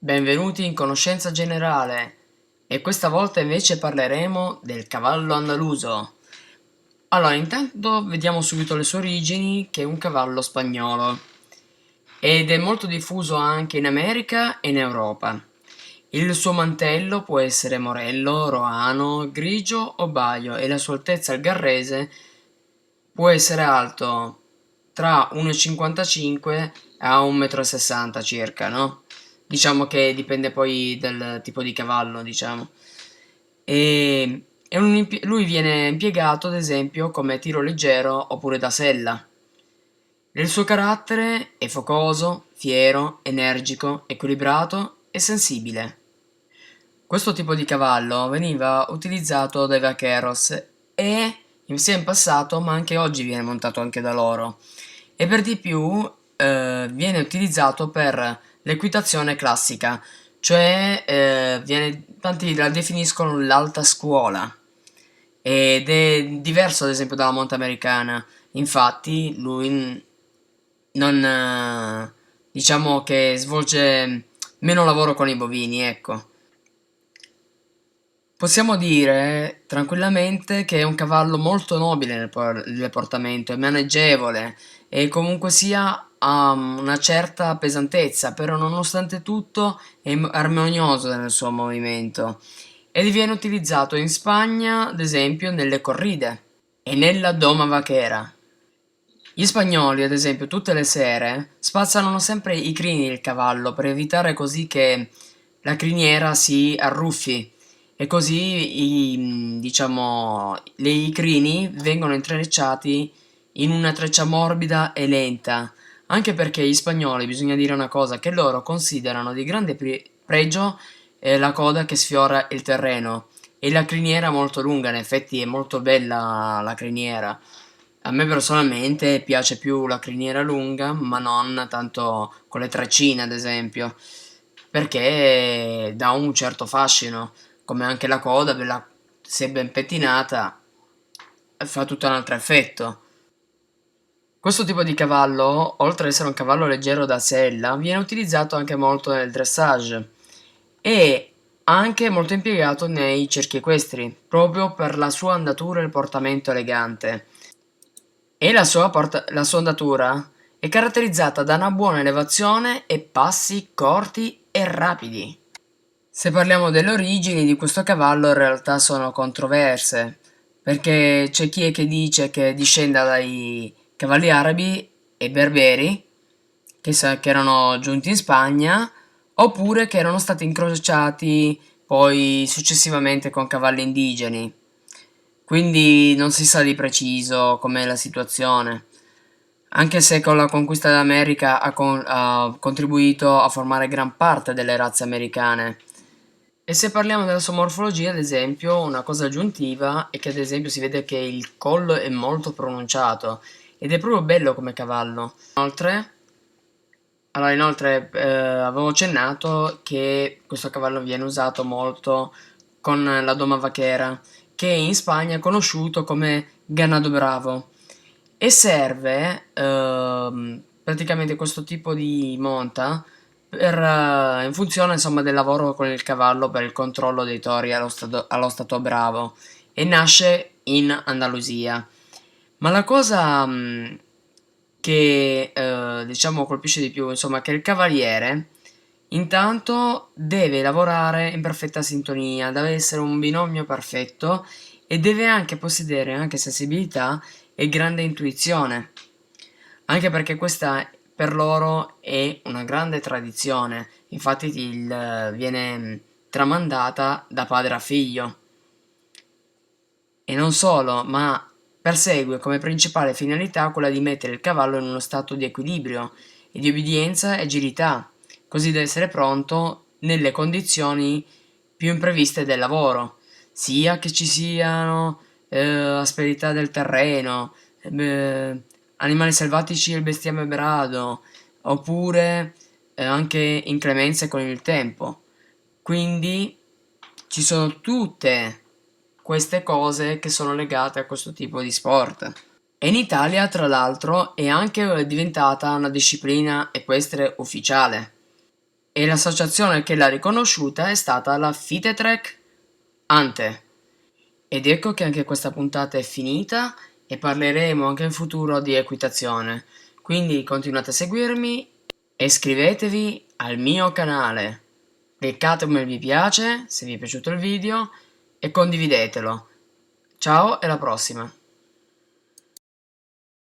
Benvenuti in Conoscenza Generale e questa volta invece parleremo del cavallo andaluso. Allora, intanto vediamo subito le sue origini, che è un cavallo spagnolo ed è molto diffuso anche in America e in Europa. Il suo mantello può essere morello, roano, grigio o baio e la sua altezza al garrese può essere alto tra 1,55 a 1,60 m circa, no? Diciamo che dipende poi dal tipo di cavallo, diciamo. Lui viene impiegato, ad esempio, come tiro leggero oppure da sella. Il suo carattere è focoso, fiero, energico, equilibrato e sensibile. Questo tipo di cavallo veniva utilizzato dai vaqueros e sia in passato ma anche oggi viene montato anche da loro e per di più viene utilizzato per l'equitazione classica, cioè tanti la definiscono l'alta scuola ed è diverso ad esempio dalla monta americana. Infatti lui non diciamo che svolge meno lavoro con i bovini, ecco. Possiamo dire tranquillamente che è un cavallo molto nobile nel portamento, è maneggevole e comunque sia ha una certa pesantezza, però nonostante tutto è armonioso nel suo movimento e viene utilizzato in Spagna, ad esempio, nelle corride e nella doma vaquera. Gli spagnoli, ad esempio, tutte le sere spazzano sempre i crini del cavallo per evitare così che la criniera si arruffi e così i crini vengono intrecciati in una treccia morbida e lenta, anche perché gli spagnoli, bisogna dire una cosa, che loro considerano di grande pregio la coda che sfiora il terreno e la criniera molto lunga, in effetti è molto bella la criniera. A me personalmente piace più la criniera lunga, ma non tanto con le treccine, ad esempio, perché dà un certo fascino, come anche la coda, se ben pettinata, fa tutto un altro effetto. Questo tipo di cavallo, oltre ad essere un cavallo leggero da sella, viene utilizzato anche molto nel dressage e anche molto impiegato nei cerchi equestri, proprio per la sua andatura e il portamento elegante. E la sua andatura è caratterizzata da una buona elevazione e passi corti e rapidi. Se parliamo delle origini di questo cavallo in realtà sono controverse, perché c'è chi è che dice che discenda dai cavalli arabi e berberi, che erano giunti in Spagna, oppure che erano stati incrociati poi successivamente con cavalli indigeni. Quindi non si sa di preciso com'è la situazione, anche se con la conquista dell'America ha contribuito a formare gran parte delle razze americane. E se parliamo della sua morfologia, ad esempio, una cosa aggiuntiva è che ad esempio si vede che il collo è molto pronunciato ed è proprio bello come cavallo. Inoltre, avevo accennato che questo cavallo viene usato molto con la doma vaquera, che in Spagna è conosciuto come ganado bravo e serve praticamente questo tipo di monta in funzione insomma del lavoro con il cavallo per il controllo dei tori allo stato bravo e nasce in Andalusia. Ma la cosa che diciamo colpisce di più, insomma, è che il cavaliere intanto deve lavorare in perfetta sintonia, deve essere un binomio perfetto e deve anche possedere anche sensibilità e grande intuizione, anche perché questa per loro è una grande tradizione, infatti viene tramandata da padre a figlio. E non solo, ma persegue come principale finalità quella di mettere il cavallo in uno stato di equilibrio e di obbedienza e agilità, così da essere pronto nelle condizioni più impreviste del lavoro, sia che ci siano asperità del terreno, eh, animali selvatici e il bestiame brado, oppure anche inclemenze con il tempo. Quindi ci sono tutte queste cose che sono legate a questo tipo di sport. E in Italia, tra l'altro, è anche diventata una disciplina equestre ufficiale. e l'associazione che l'ha riconosciuta è stata la Fitetrek Ante. Ed ecco che anche questa puntata è finita e parleremo anche in futuro di equitazione. Quindi continuate a seguirmi e iscrivetevi al mio canale. Cliccate un bel mi piace se vi è piaciuto il video e condividetelo. Ciao e alla prossima!